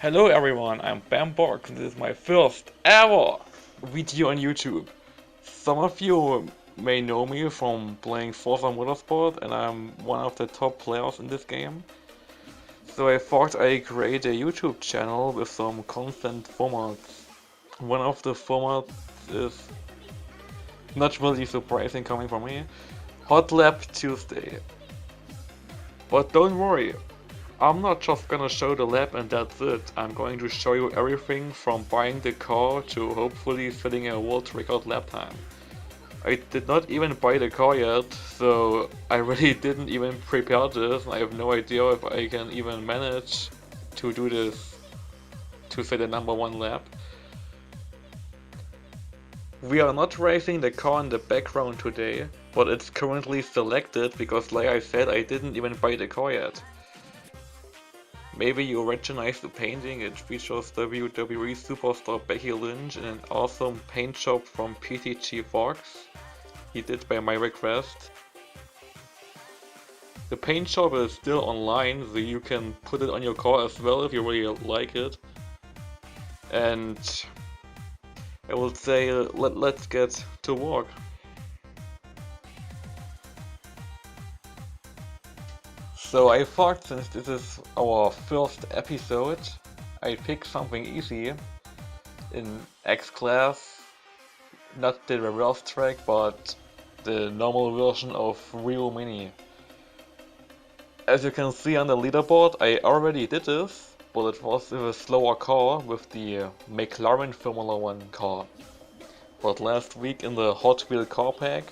Hello everyone, I'm Bambox and this is my first ever video on YouTube. Some of you may know me from playing Forza Motorsport and I'm one of the top players in this game. So I thought I'd create a YouTube channel with some content formats. One of the formats is not really surprising coming from me, Hotlap Tuesday. But don't worry, I'm not just gonna show the lap and that's it. I'm going to show you everything from buying the car to hopefully setting a world record lap time. I did not even buy the car yet, so I really didn't even prepare this. I have no idea if I can even manage to do this to set a #1 lap. We are not racing the car in the background today, but it's currently selected because, like I said, I didn't even buy the car yet. Maybe you recognize the painting. It features WWE superstar Becky Lynch in an awesome paint job from PTG Fox. He did by my request. The paint job is still online, so you can put it on your car as well if you really like it. And I will say let's get to work. So I thought, since this is our first episode, I'd pick something easy in X-Class, not the reverse track, but the normal version of Rio Mini. As you can see on the leaderboard, I already did this, but it was with a slower car, with the McLaren Formula 1 car. But last week in the Hot Wheel car pack,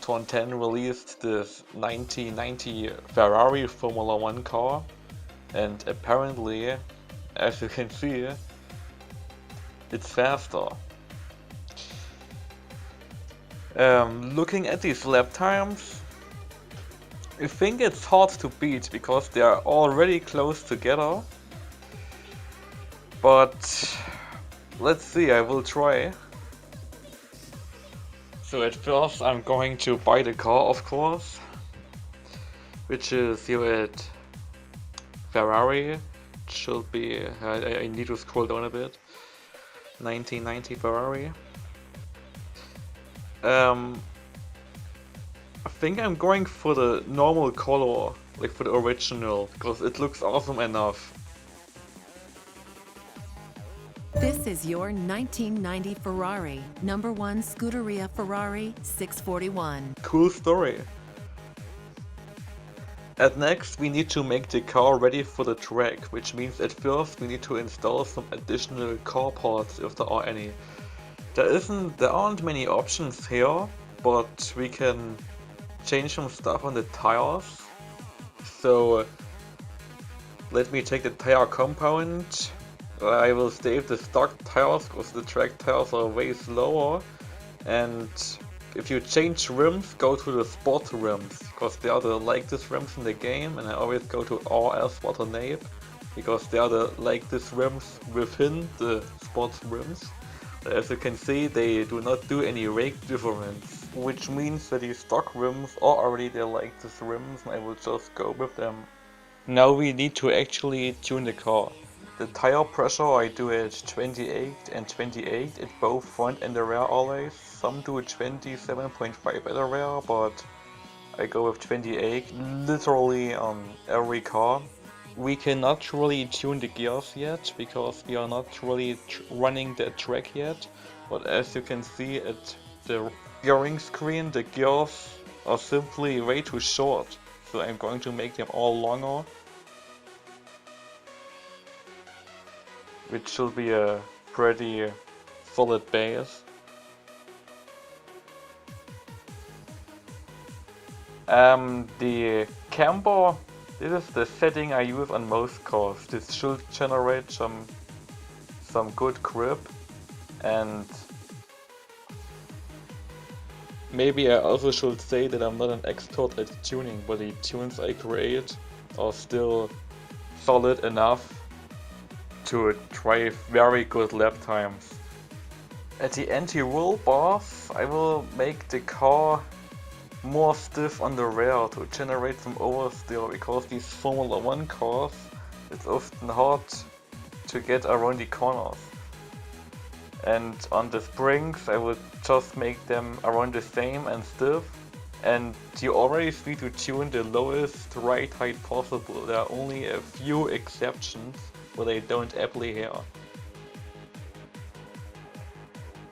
Turn 10 released this 1990 Ferrari Formula 1 car, and apparently, as you can see, it's faster. Looking at these lap times, I think it's hard to beat because they are already close together, but let's see, I will try. So at first I'm going to buy the car, of course, which is here at Ferrari. It should be, I need to scroll down a bit. 1990 Ferrari. I think I'm going for the normal color, like for the original, because it looks awesome enough. This is your 1990 Ferrari, #1 Scuderia Ferrari 641. Cool story. And next we need to make the car ready for the track, which means at first we need to install some additional car parts if there are any. There aren't many options here, but we can change some stuff on the tires. So let me take the tire compound. I will stay with the stock tires because the track tires are way slower, and if you change rims, go to the sport rims because they are the like this rims in the game, and I always go to RS Watanabe because they are the like this rims within the sports rims. As you can see, they do not do any rake difference, which means that these stock rims are already the like this rims and I will just go with them. Now we need to actually tune the car. The tire pressure I do at 28 and 28 at both front and the rear always. Some do 27.5 at the rear, but I go with 28 literally on every car. We cannot really tune the gears yet because we are not really running the track yet, but as you can see at the gearing screen, the gears are simply way too short, so I'm going to make them all longer, which should be a pretty solid base. The camber, this is the setting I use on most cars. This should generate some good grip, and maybe I also should say that I'm not an expert at tuning, but the tunes I create are still solid enough to drive very good lap times. At the anti-roll bars, I will make the car more stiff on the rear to generate some oversteer, because these Formula 1 cars it's often hard to get around the corners. And on the springs I would just make them around the same and stiff. And you always need to tune the lowest ride height possible. There are only a few exceptions where they don't apply here.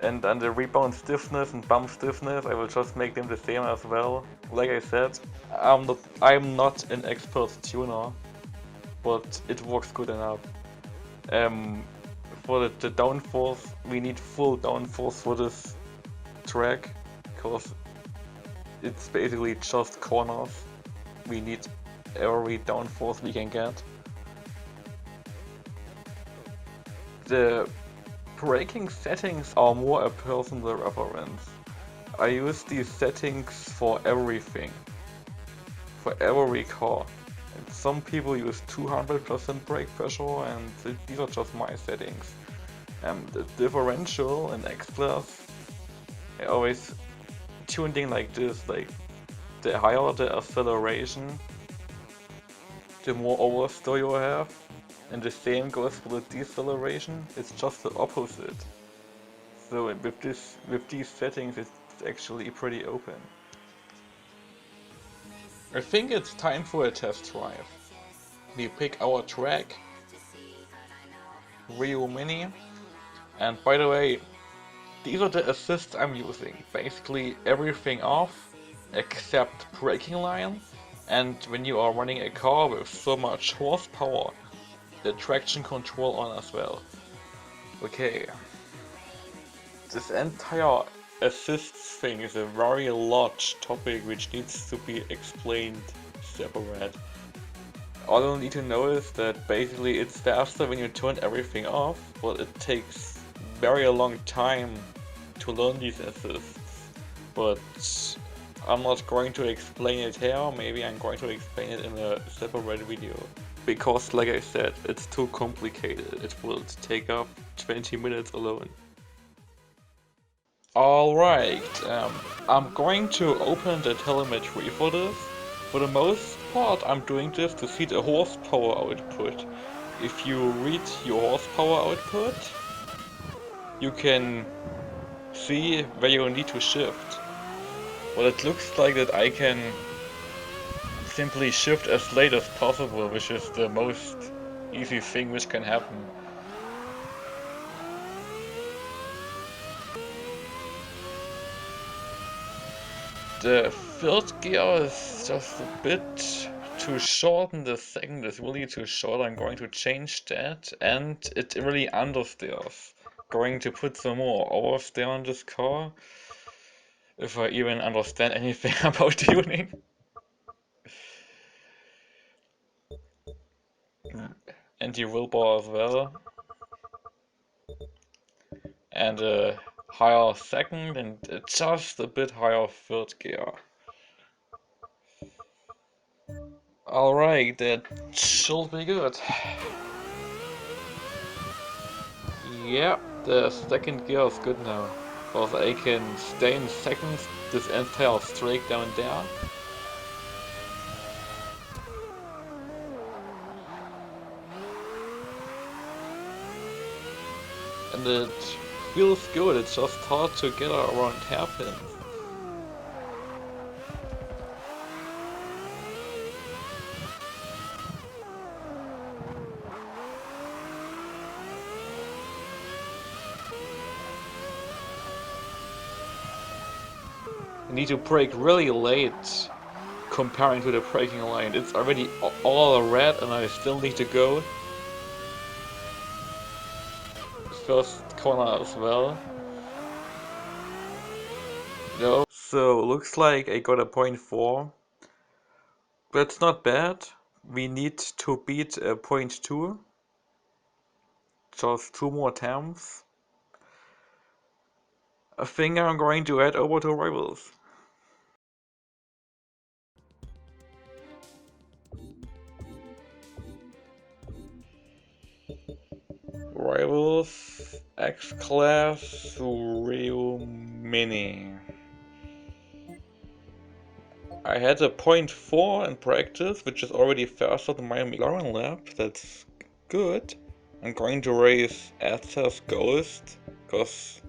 And on the rebound stiffness and bump stiffness, I will just make them the same as well. Like I said, I'm not an expert tuner, but it works good enough. For the downforce, we need full downforce for this track, because it's basically just corners. We need every downforce we can get. The braking settings are more a personal reference. I use these settings for everything, for every car. And some people use 200% brake pressure, and these are just my settings. The differential in X-Class, I always tune things like this, like the higher the acceleration, the more oversteer you have. And the same goes for the deceleration, it's just the opposite. So with these settings it's actually pretty open. I think it's time for a test drive. We pick our track, Rio Mini, and by the way, these are the assists I'm using. Basically everything off except braking line, and when you are running a car with so much horsepower, the traction control on as well. Okay. This entire assists thing is a very large topic which needs to be explained separate. All you need to know is that basically it's faster when you turn everything off, but it takes very long time to learn these assists. But I'm not going to explain it here, maybe I'm going to explain it in a separate video. Because, like I said, it's too complicated. It will take up 20 minutes alone. Alright, I'm going to open the telemetry for this. For the most part, I'm doing this to see the horsepower output. If you read your horsepower output, you can see where you need to shift. Well, it looks like that I can simply shift as late as possible, which is the most easy thing which can happen. The third gear is just a bit too short and the second is really too short. I'm going to change that, and it really understeers. Going to put some more oversteer on this car, if I even understand anything about tuning. Anti-roll bar as well, and a higher second and just a bit higher third gear. Alright, that should be good. Yeah, the second gear is good now, because I can stay in second this entire straight down there. And it feels good, it's just hard to get around hairpins. I need to brake really late comparing to the braking line. It's already all red and I still need to go. First corner as well. No. So looks like I got a 0.4. That's not bad. We need to beat a 0.2. Just 2 more times. I think I'm going to head over to Rivals. Rivals X-Class Rio Mini. I had a 0.4 in practice, which is already faster than my McLaren lap. That's good. I'm going to race Aztec's Ghost, because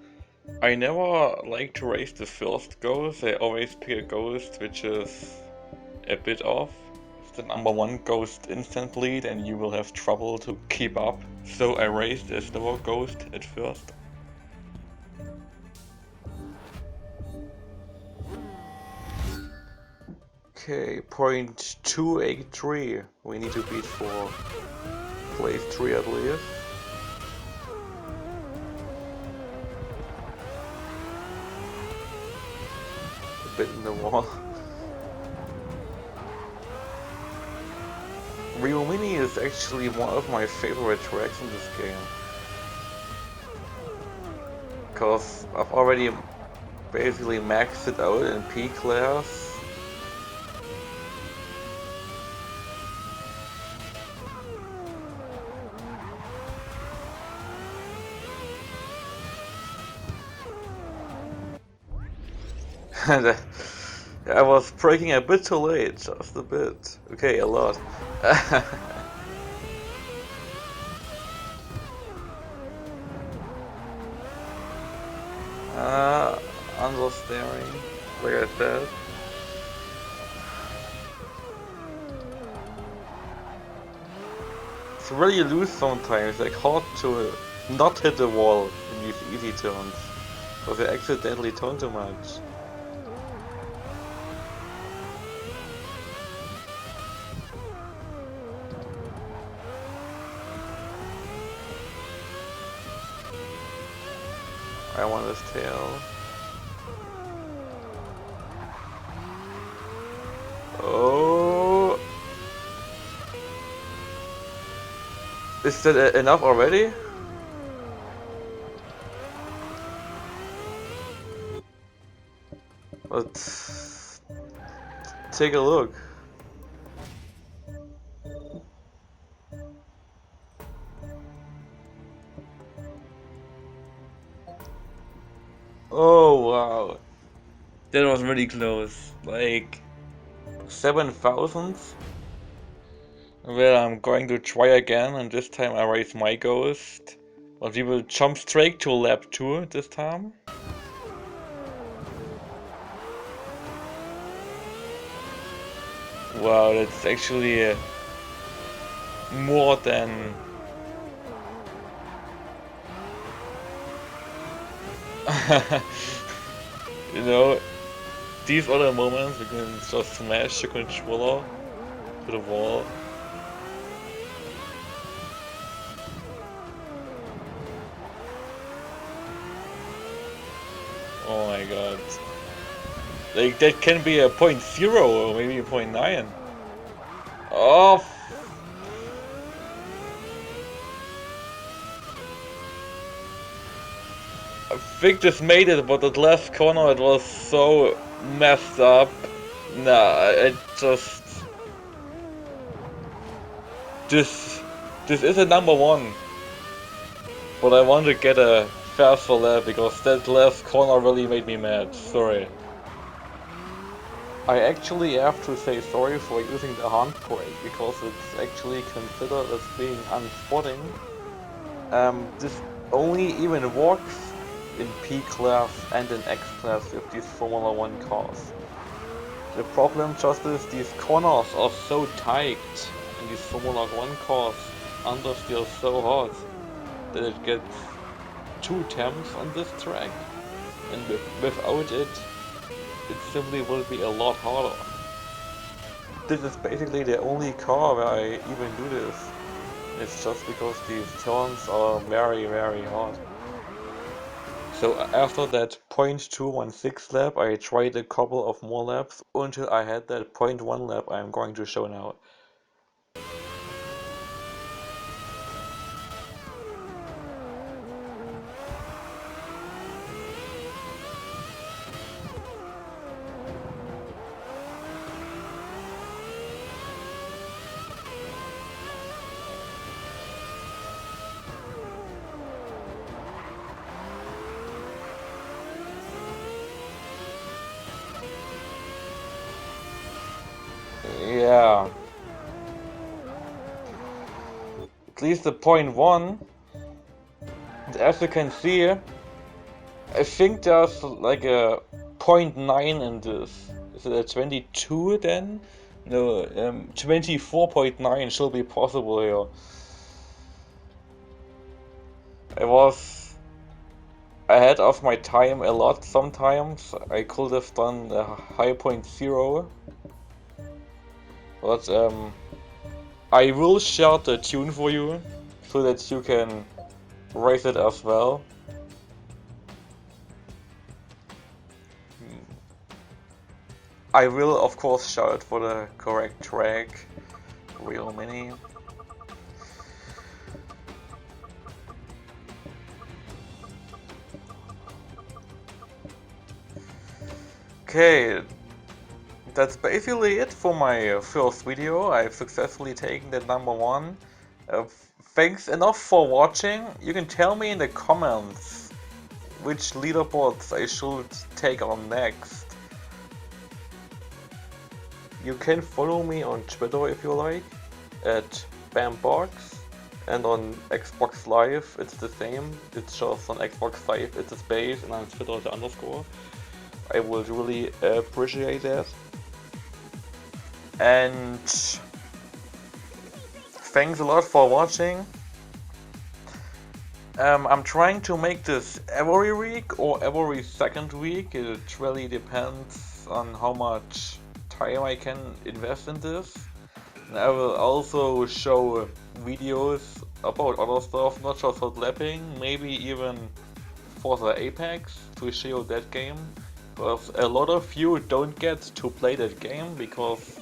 I never like to race the first Ghost. I always pick a Ghost which is a bit off. If the number one Ghost instant lead and you will have trouble to keep up. So I raced a slower Ghost at first. Okay, point 283 we need to beat for place 3 at least. A bit in the wall. Rio Mini is actually one of my favorite tracks in this game. Cause I've already basically maxed it out in P class. I was braking a bit too late, just a bit. Okay, a lot. Understeering, like I said. It's really loose sometimes, like hard to not hit the wall in these easy turns. Because I accidentally turn too much. I want his tail. Oh! Is that enough already? Let's take a look. Oh wow, that was really close. Like 7,000. Well, I'm going to try again, and this time I raise my Ghost. But we will jump straight to lap 2 this time. Wow, that's actually more than... You know, these other moments we can just smash the controller to the wall. Oh my god. Like, that can be a 0.0 or maybe a 0.9. Oh! I think this made it, but that last corner, it was so messed up. Nah, it just... This is a number one. But I want to get a faster lap because that last corner really made me mad. Sorry. I actually have to say sorry for using the handbrake because it's actually considered as being unspotting. This only even works in P class and in X class with these Formula 1 cars. The problem just is these corners are so tight in these Formula 1 cars, understeer so hard that it gets too tense on this track, and without it, it simply will be a lot harder. This is basically the only car where I even do this. It's just because these turns are very, very hard. So after that 0.216 lap, I tried a couple of more laps until I had that 0.1 lap I'm going to show now. Yeah. at least the point 1. And as you can see, I think there's like a 0.9 in this. Is it a 22 then? No, 24.9 should be possible here. I was ahead of my time a lot sometimes. I could have done a high 0.0. But I will share the tune for you so that you can raise it as well. I will of course shout for the correct track. Real mini. Okay, that's basically it for my first video. I've successfully taken the number 1. Thanks enough for watching. You can tell me in the comments which leaderboards I should take on next. You can follow me on Twitter if you like, at BamBox, and on Xbox Live it's the same. It's just on Xbox Live it's a space and on Twitter the underscore. I would really appreciate that. And thanks a lot for watching. I'm trying to make this every week or every second week. It really depends on how much time I can invest in this. And I will also show videos about other stuff, not just Hotlapping, maybe even Forza Apex to show that game. Because a lot of you don't get to play that game because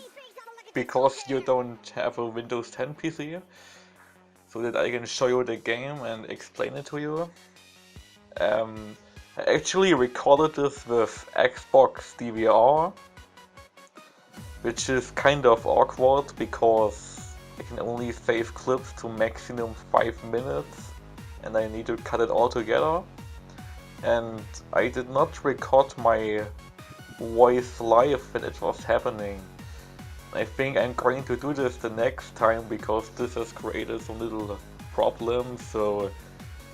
you don't have a Windows 10 PC. So that I can show you the game and explain it to you. I actually recorded this with Xbox DVR, which is kind of awkward because I can only save clips to maximum 5 minutes and I need to cut it all together. And I did not record my voice live when it was happening. I think I'm going to do this the next time because this has created some little problems. So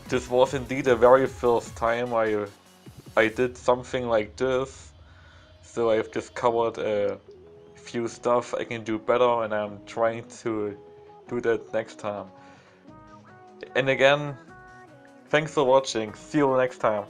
this was indeed the very first time I did something like this. So I've discovered a few stuff I can do better and I'm trying to do that next time. And again, thanks for watching. See you next time.